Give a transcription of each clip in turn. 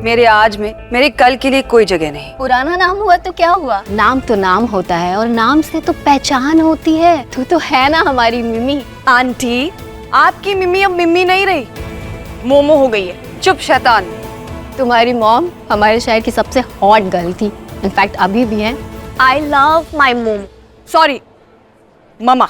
मेरे आज में, मेरे कल के लिए कोई जगह नहीं। पुराना नाम हुआ तो क्या हुआ, नाम तो नाम होता है और नाम से तो पहचान होती है। तू तो है ना हमारी मिमी। आंटी, आपकी मिमी अब मिमी नहीं रही, मोमो हो गई है। चुप शैतान। तुम्हारी मॉम हमारे शहर की सबसे हॉट गर्ल थी, इनफैक्ट अभी भी है। आई लव माई मोम। Sorry mama.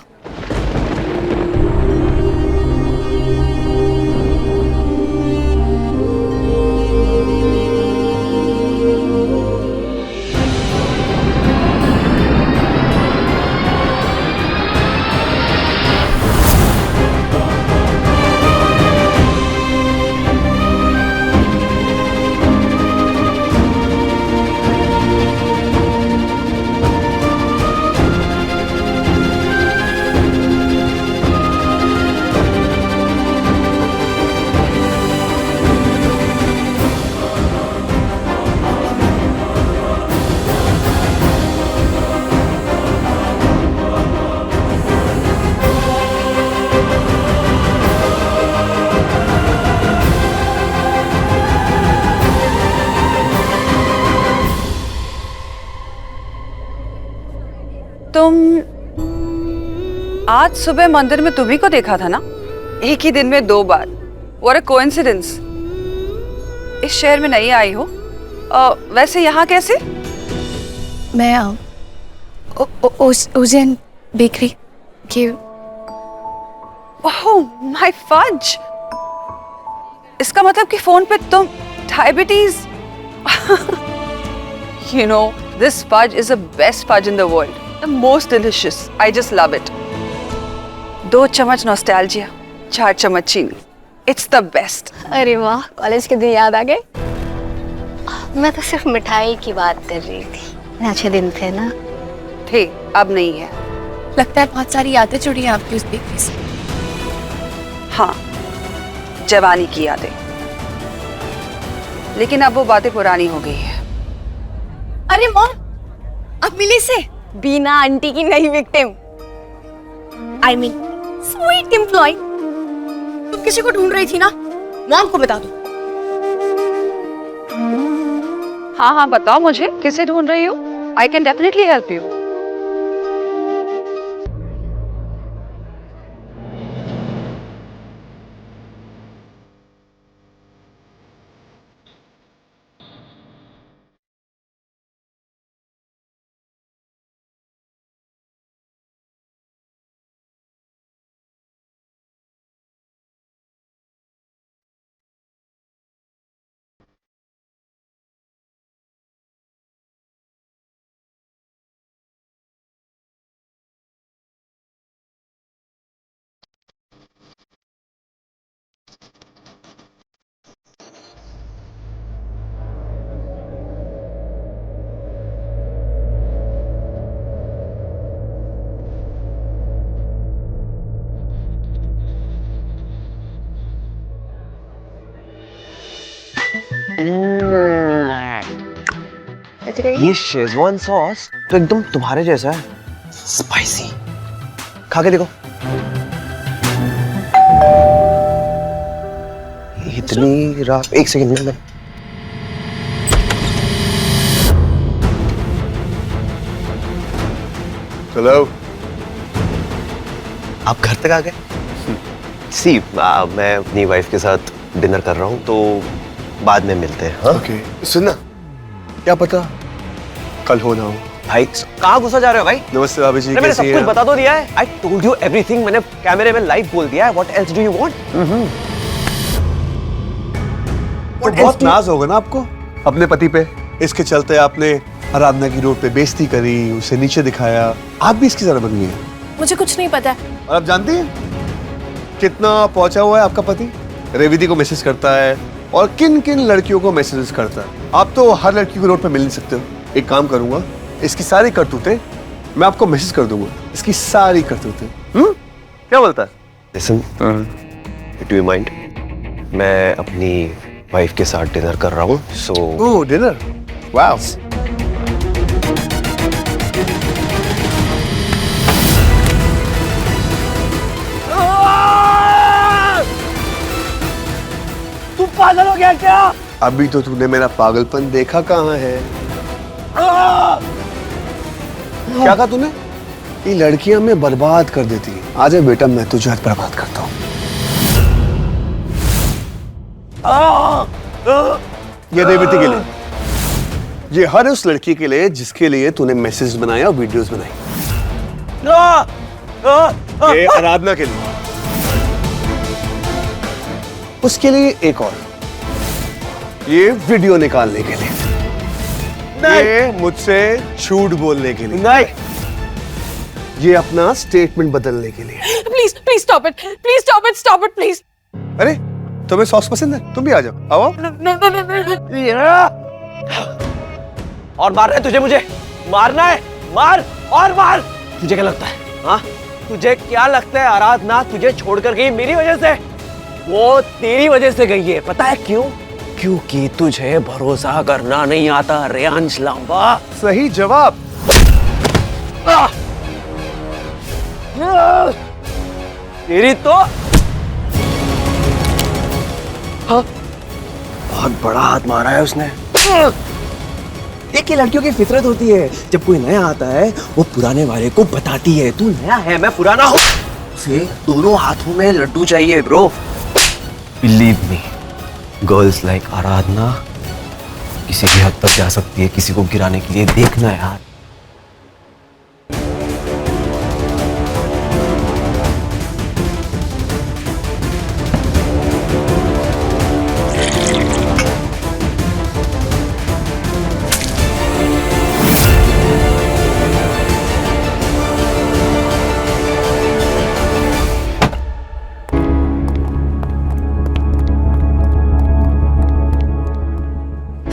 तुम आज सुबह मंदिर में तुम्ही को देखा था ना, एक ही दिन में 2 बार। What a coincidence। इस शहर में नहीं आई हो, वैसे यहाँ कैसे? मैं उजैन बेकरी की। Oh my fudge. इसका मतलब कि फोन पे तुम diabetes. You know, this fudge is the best fudge in the world. The most delicious. I just love it. 2 चम्मच नॉस्टैल्जिया, 4 चम्मच चीनी। It's the best. अरे वाह, कॉलेज के दिन याद आ गए। मैं तो सिर्फ मिठाई की बात कर रही थी। अच्छे दिन थे ना। थे, अब नहीं है। लगता है बहुत सारी यादें जुड़ी हैं आपकी उस बेकरी से। हाँ, जवानी की यादें। लेकिन अब वो बातें पुरानी हो गई है। अरे मॉम, अब मिली से बीना आंटी की नई विक्टिम। I mean sweet employ. तुम किसी को ढूंढ रही थी ना, मॉम को बता दो। हाँ हाँ बताओ मुझे, किसे ढूंढ रही हो? I can definitely help you. ये शेजवान सॉस तो एकदम तुम्हारे जैसा है, स्पाइसी। खा के देखो। इतनी रात, 1 सेकंड में। हेलो, आप घर तक आ गए? मैं अपनी वाइफ के साथ डिनर कर रहा हूँ, तो बाद में मिलते हैं। हाँ? ओके, सुनना, क्या पता कल हो ना हो। भाई कहाँ घुसा जा रहे हो भाई? नमस्ते भाभी जी, मैंने सब कैसी कुछ हैं? बता तो दिया है। I told you everything। मैंने कैमरे में लाइव बोल दिया है। What else do you want? तो बहुत नाज होगा ना आपको अपने पति पे। इसके चलते आपने आराधना की रोड पे बेइज्जती करी, उसे नीचे दिखाया। आप भी इसकी तरह बन गई हैं। मुझे कुछ नहीं पता। और आप जानती हैं कितना पहुंचा हुआ है आपका पति? रेवती को मैसेज करता है और किन किन लड़कियों को मैसेजेस करता है। आप तो हर लड़की को रोड पे मिल नहीं सकते हो। एक काम करूंगा, इसकी सारी करतूतें मैं आपको मैसेज कर दूंगा। इसकी सारी करतूतें। क्या बोलता है? Listen, do you mind? मैं अपनी वाइफ के साथ डिनर कर रहा हूँ, so ओह डिनर, वाओ। तू पागल हो गया क्या? अभी तो तूने मेरा पागलपन देखा कहाँ है? क्या कहा तूने? ये लड़कियां मैं बर्बाद कर देती हैं। आजा बेटा, मैं तुझे आज बर्बाद करता हूँ। ये रेवती के लिए, ये हर उस लड़की के लिए जिसके लिए तूने मैसेज बनाया और वीडियोस बनाई। ये आराधना के लिए, उसके लिए एक और, ये वीडियो निकालने के लिए, ये मुझसे झूठ बोलने के लिए, नहीं, ये अपना स्टेटमेंट बदलने के लिए। Please please stop it, please stop it, stop it please. अरे तुम्हें सॉस पसंद है? तुम भी आ जाओ, आओ। और मारना है तुझे, मुझे मारना है, मार और मार। तुझे क्या लगता है? हाँ, तुझे क्या लगता है आराधना तुझे छोड़कर गई मेरी वजह से? वो तेरी वजह से गई है, पता है क्यों? क्योंकि तुझे भरोसा करना नहीं आता रेयांश लांबा। सही जवाब। तेरी तो हाँ, बहुत बड़ा हाथ मारा है उसने। देखिए लड़कियों की फितरत होती है, जब कोई नया आता है वो पुराने वाले को बताती है तू नया है मैं पुराना हूँ। उसे दोनों हाथों में लड्डू चाहिए bro. Believe me, girls like Aradhana किसी भी हद तक जा सकती है किसी को गिराने के लिए। देखना यार।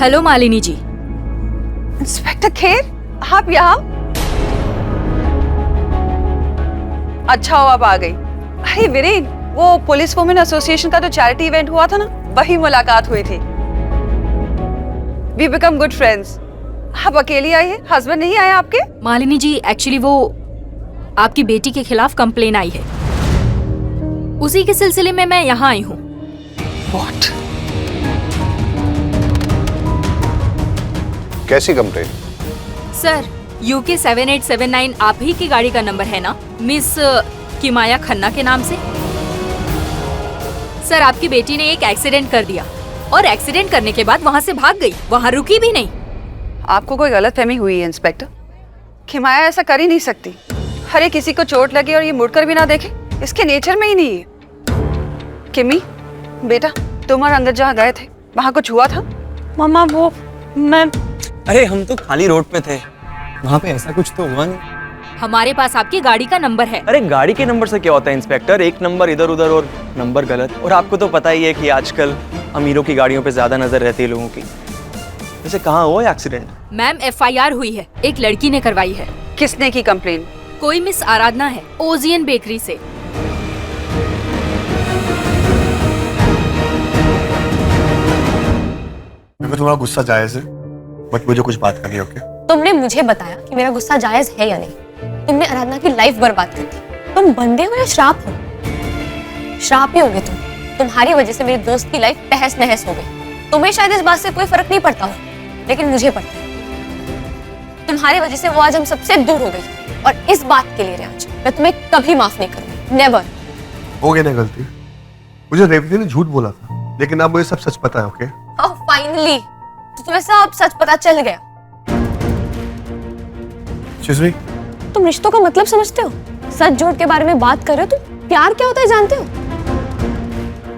हेलो मालिनी जी। इंस्पेक्टर खेर, आप यहाँ? अच्छा हो आप आ गई। अरे वीरेन, वो पुलिस वुमेन एसोसिएशन का जो चैरिटी इवेंट हुआ था ना, वही मुलाकात हुई थी। We become good friends. आप अकेली आई है, हस्बैंड नहीं आए आपके? मालिनी जी, एक्चुअली वो आपकी बेटी के खिलाफ कंप्लेन आई है, उसी के सिलसिले में मैं यहाँ आई हूँ। What? कैसी कंप्लेन? सर, UK 7879 आप ही की गाड़ी का नंबर है ना, मिस किमाया खन्ना के नाम से? सर, आपकी बेटी ने एक एक्सीडेंट कर दिया और एक्सीडेंट करने के बाद वहाँ से भाग गई, वहाँ रुकी भी नहीं। आपको कोई गलतफहमी हुई है इंस्पेक्टर। किमाया ऐसा कर ही नहीं सकती। हर किसी को चोट लगे और ये मुड़कर भी ना देखे, इसके नेचर में ही नहीं है। किमी, बेटा तुम और अंगद जहाँ गए थे वहाँ कुछ हुआ था? मामा वो मैं अरे हम तो खाली रोड पे थे, वहाँ पे ऐसा कुछ तो हुआ नहीं। हमारे पास आपकी गाड़ी का नंबर है। अरे गाड़ी के नंबर से क्या होता है इंस्पेक्टर, एक नंबर इधर उधर और नंबर गलत। और आपको तो पता ही है कि आजकल अमीरों की गाड़ियों पे ज्यादा नजर रहती है लोगों की। वैसे कहाँ हुआ एक्सीडेंट? मैम, FIR हुई है, एक लड़की ने करवाई है। किसने की कंप्लेन? कोई मिस आराधना है, ओजियन बेकरी से। मेरे को तुम्हारा गुस्सा जायज है, बट मुझे कुछ बात करनी है। ओके? तुमने मुझे बताया कि मेरा गुस्सा जायज है या नहीं। तुमने आराधना की लाइफ बर्बाद कर दी। तुम बंदे हो या श्राप हो? श्राप ही होगे तुम। तुम्हारी वजह से मेरे दोस्त की लाइफ तहस नहस हो गई। तुम्हें शायद इस बात से कोई फर्क नहीं पड़ता हो, लेकिन मुझे पड़ता है। तुम्हारी वजह से वो आज हम सबसे दूर हो गई, और इस बात के लिए रियाज मैं तुम्हें कभी माफ नहीं करूंगी। नेवर। हो गई ना गलती। मुझे रेवती ने झूठ बोला था, लेकिन अब मुझे सब सच पता है। ओके? फाइनली तो तुम्हें सब सच पता चल गया। शिशरी, तुम रिश्तों का मतलब समझते हो? सच झूठ के बारे में बात कर रहे हो तुम। प्यार क्या होता है जानते हो?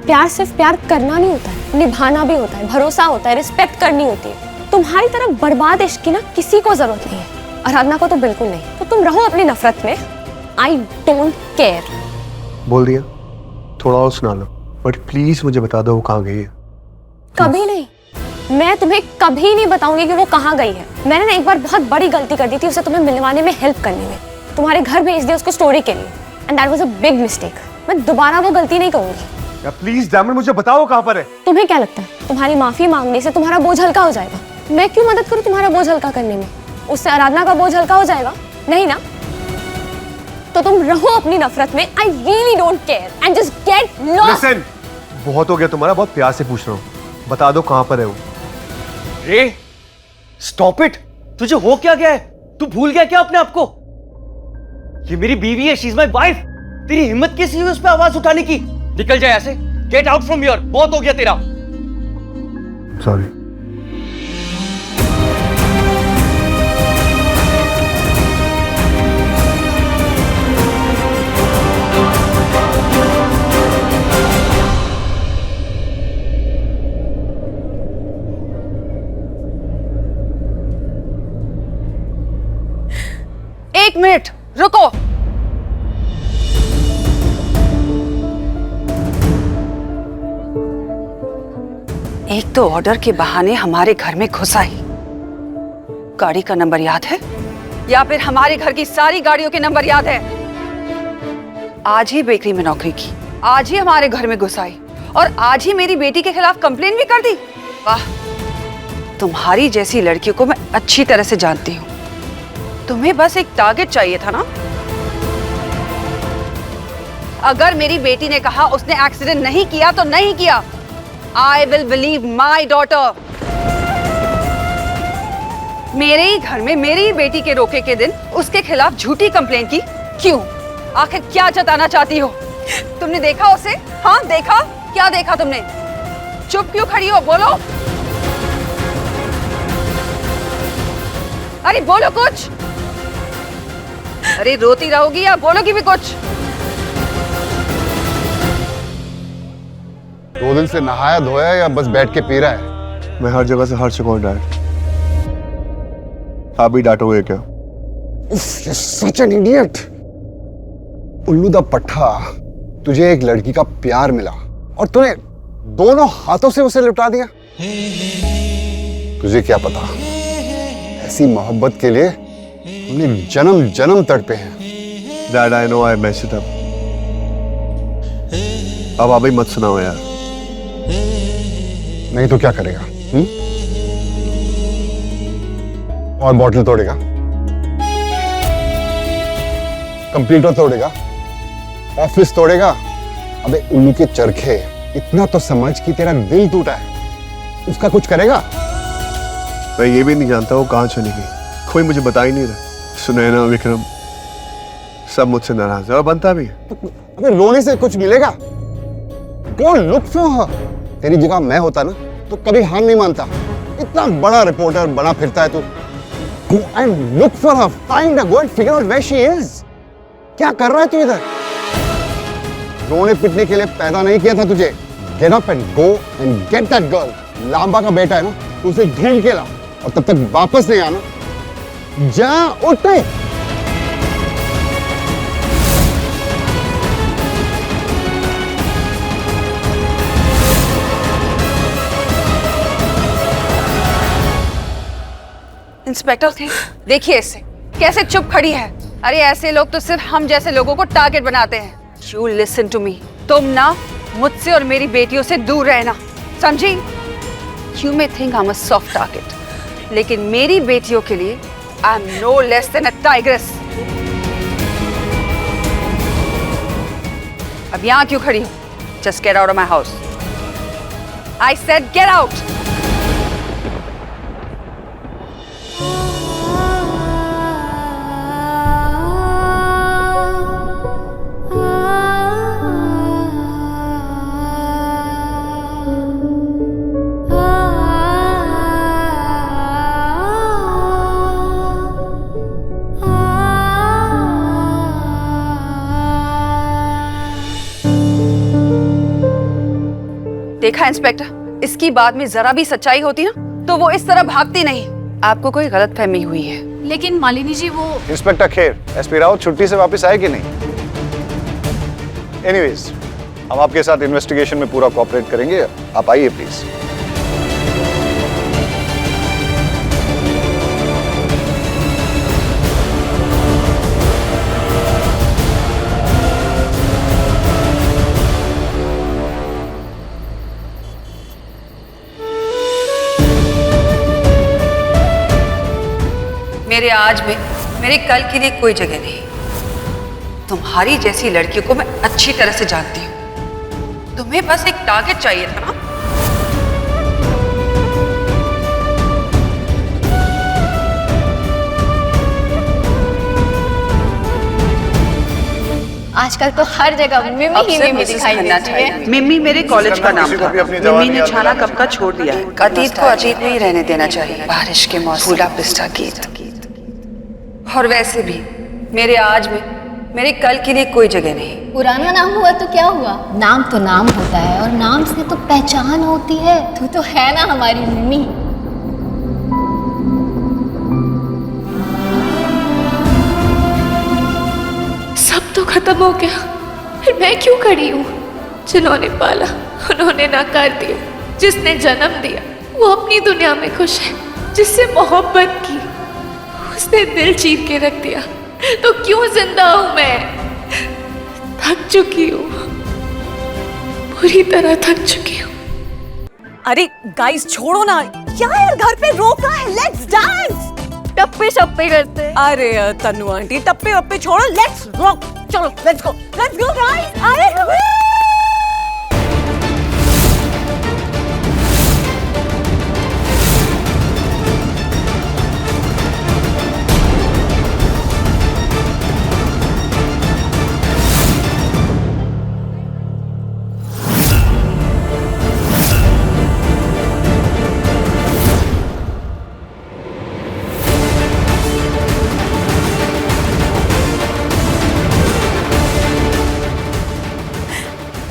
प्यार सिर्फ प्यार करना नहीं होता है, निभाना भी होता है, भरोसा होता है, रिस्पेक्ट करनी होती है। तुम्हारी तरह बर्बाद इश्क की ना किसी को जरूरत नहीं है, आराधना को तो बिल्कुल नहीं। तो तुम रहो अपनी नफरत में। I don't care. बोल दिया, थोड़ा और सुना लो, बट प्लीज मुझे बता दो वो कहाँ गई है। कभी नहीं, मैं तुम्हें कभी नहीं बताऊंगी कि वो कहाँ गई है। मैंने ना एक बार बहुत बड़ी गलती कर दी थी उसे तुम्हें मिलवाने में, हेल्प करने में। तुम्हारे घर भेज दिया उसको स्टोरी के लिए, and that was a big mistake. मैं दोबारा वो गलती नहीं करूंगी। या प्लीज डायमंड मुझे बताओ कहाँ पर है। तुम्हें क्या लगता है तुम्हारी माफी मांगने से तुम्हारा बोझ हल्का हो जाएगा? मैं क्यों मदद करूं तुम्हारा बोझ हल्का करने में? उससे आराधना का बोझ हल्का हो जाएगा? नहीं ना? तो तुम रहो अपनी नफरत में। I really don't care and just get lost. Listen, बहुत हो गया तुम्हारा, बहुत प्यार से पूछ रहा हूँ। बता दो कहां पर है वो। रे स्टॉप इट, तुझे हो क्या गया है? तू भूल गया क्या अपने आप को? ये मेरी बीवी है, शी इज माय वाइफ। तेरी हिम्मत कैसी हुई उस पर आवाज उठाने की? निकल जाए ऐसे, गेट आउट फ्रॉम हियर, बहुत हो गया तेरा। सॉरी। एक मिनट रुको। एक तो ऑर्डर के बहाने हमारे घर में घुस आई। गाड़ी का नंबर याद है या फिर हमारे घर की सारी गाड़ियों के नंबर याद है? आज ही बेकरी में नौकरी की, आज ही हमारे घर में घुस आई और आज ही मेरी बेटी के खिलाफ कंप्लेन भी कर दी। वाह, तुम्हारी जैसी लड़कियों को मैं अच्छी तरह से जानती हूँ। तुम्हें बस एक टारगेट चाहिए था ना। अगर मेरी बेटी ने कहा उसने एक्सीडेंट नहीं किया तो नहीं किया। I will believe my daughter। मेरे ही घर में मेरी ही बेटी के रोके के दिन उसके खिलाफ झूठी कंप्लेन की। क्यों? आखिर क्या जताना चाहती हो? तुमने देखा उसे? हाँ देखा? क्या देखा तुमने? चुप क्यों खड़ी हो? बोलो। अरे बोलो कुछ। अरे रोती रहोगी या बोलोगी भी कुछ? 2 दिन से नहाया धोया या बस बैठ के पी रहा है? मैं हर जगह से हर चुका हूं डैड। आप भी डांटोगे क्या? Such an idiot. उल्लू दा पट्टा, तुझे एक लड़की का प्यार मिला और तूने दोनों हाथों से उसे लुटा दिया। तुझे क्या पता, ऐसी मोहब्बत के लिए हमने जन्म जन्म तड़पे हैं। Dad I know I messed it up. अब आप ही मत सुनाओ यार। नहीं तो क्या करेगा? और बॉटल तोड़ेगा, कंप्यूटर तोड़ेगा, ऑफिस तोड़ेगा? अबे उल्लू के चरखे, इतना तो समझ कि तेरा दिल टूटा है, उसका कुछ करेगा? मैं ये भी नहीं जानता वो कहां चली गई। कोई मुझे बता ही नहीं रहा। सुनैना, विक्रम सब मुझसे नाराज है और बनता भी। अबे रोने से कुछ मिलेगा? Go look for her। तेरी जगह मैं होता ना तो कभी हार नहीं मानता। इतना बड़ा रिपोर्टर बना फिरता है तू। Go and look for her, find her, go and figure out where she is। क्या कर रहा है तू इधर? रोने पिटने के लिए पैदा नहीं किया था तुझे। Get up and go and get that girl। Lamba का बेटा है ना, तू उसे ढूंढ के ला और तब तक वापस नहीं आना। जा उठ। इंस्पेक्टर देखिए इसे कैसे चुप खड़ी है। अरे ऐसे लोग तो सिर्फ हम जैसे लोगों को टारगेट बनाते हैं। यू लिसन टू मी, तुम ना मुझसे और मेरी बेटियों से दूर रहना, समझी? You may think I am a soft target, लेकिन मेरी बेटियों के लिए I am no less than a tigress. अब यहां क्यों खड़ी हो? Just get out of my house. I said get out. देखा इंस्पेक्टर, इसकी बात में जरा भी सच्चाई होती ना तो वो इस तरह भागती नहीं। आपको कोई गलतफहमी हुई है। लेकिन मालिनी जी वो इंस्पेक्टर खेर, एसपी राउत छुट्टी से वापस आए कि नहीं? एनीवेज, हम आपके साथ इन्वेस्टिगेशन में पूरा कोऑपरेट करेंगे। आप आइए प्लीज। मेरे आज में, मेरे कल के लिए कोई जगह नहीं। तुम्हारी जैसी लड़कियों को मैं अच्छी तरह से जानती हूँ। तुम्हें बस एक टारगेट चाहिए था ना। आजकल तो हर जगह मिमी ही मिमी दिखाई देती है। मिम्मी मेरे कॉलेज का नाम किसी था। को भी अपनी जवानी मिम्मी ने याद छाना दिलानी कब का छोड़ दिया है। अतीत को अतीत में ही रहने देना चाहिए। बारिश के मौसम, फूला पिस्ता गीत। और वैसे भी मेरे आज में, मेरे कल के लिए कोई जगह नहीं। पुराना नाम हुआ तो क्या हुआ, नाम तो नाम होता है और नाम से तो पहचान होती है। तू तो है ना हमारी मिमी। सब तो खत्म हो गया, फिर मैं क्यों खड़ी हूँ? जिन्होंने पाला उन्होंने नकार दिया, जिसने जन्म दिया वो अपनी दुनिया में खुश है, जिससे मोहब्बत की उसने दिल चीर के रख दिया। तो क्यों जिंदा हूं मैं? थक चुकी हूँ, पूरी तरह थक चुकी हूँ। अरे गाइस छोड़ो ना, क्या यार घर पे रोका है, लेट्स डांस। टप्पे शप्पे करते हैं। अरे तन्नू आंटी टप्पे वप्पे छोड़ो, लेट्स रॉक, चलो लेट्स गो गाइस। अरे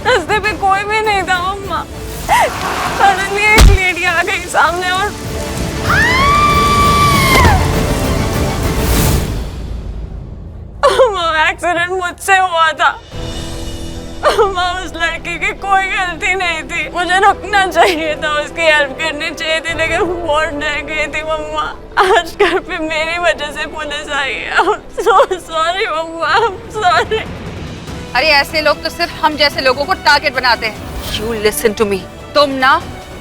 रास्ते पे कोई भी नहीं था मम्मा, सडनली एक लेडी आ गई सामने और एक्सीडेंट मुझसे हुआ था। मम्मा उस लड़की की कोई गलती नहीं थी, मुझे रुकना चाहिए था, उसकी हेल्प करनी चाहिए थी, लेकिन वो डर गई थी मम्मा। आज घर पे मेरी वजह से पुलिस आई है। सो सॉरी मम्मा, सॉरी। अरे ऐसे लोग तो सिर्फ हम जैसे लोगों को टारगेट बनाते हैं। यू लिसन टू मी, तुम ना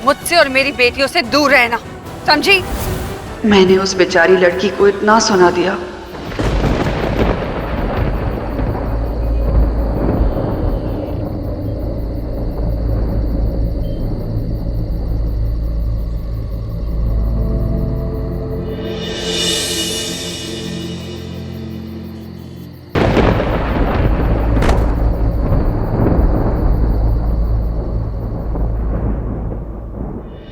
मुझसे और मेरी बेटियों से दूर रहना, समझी? मैंने उस बेचारी लड़की को इतना सुना दिया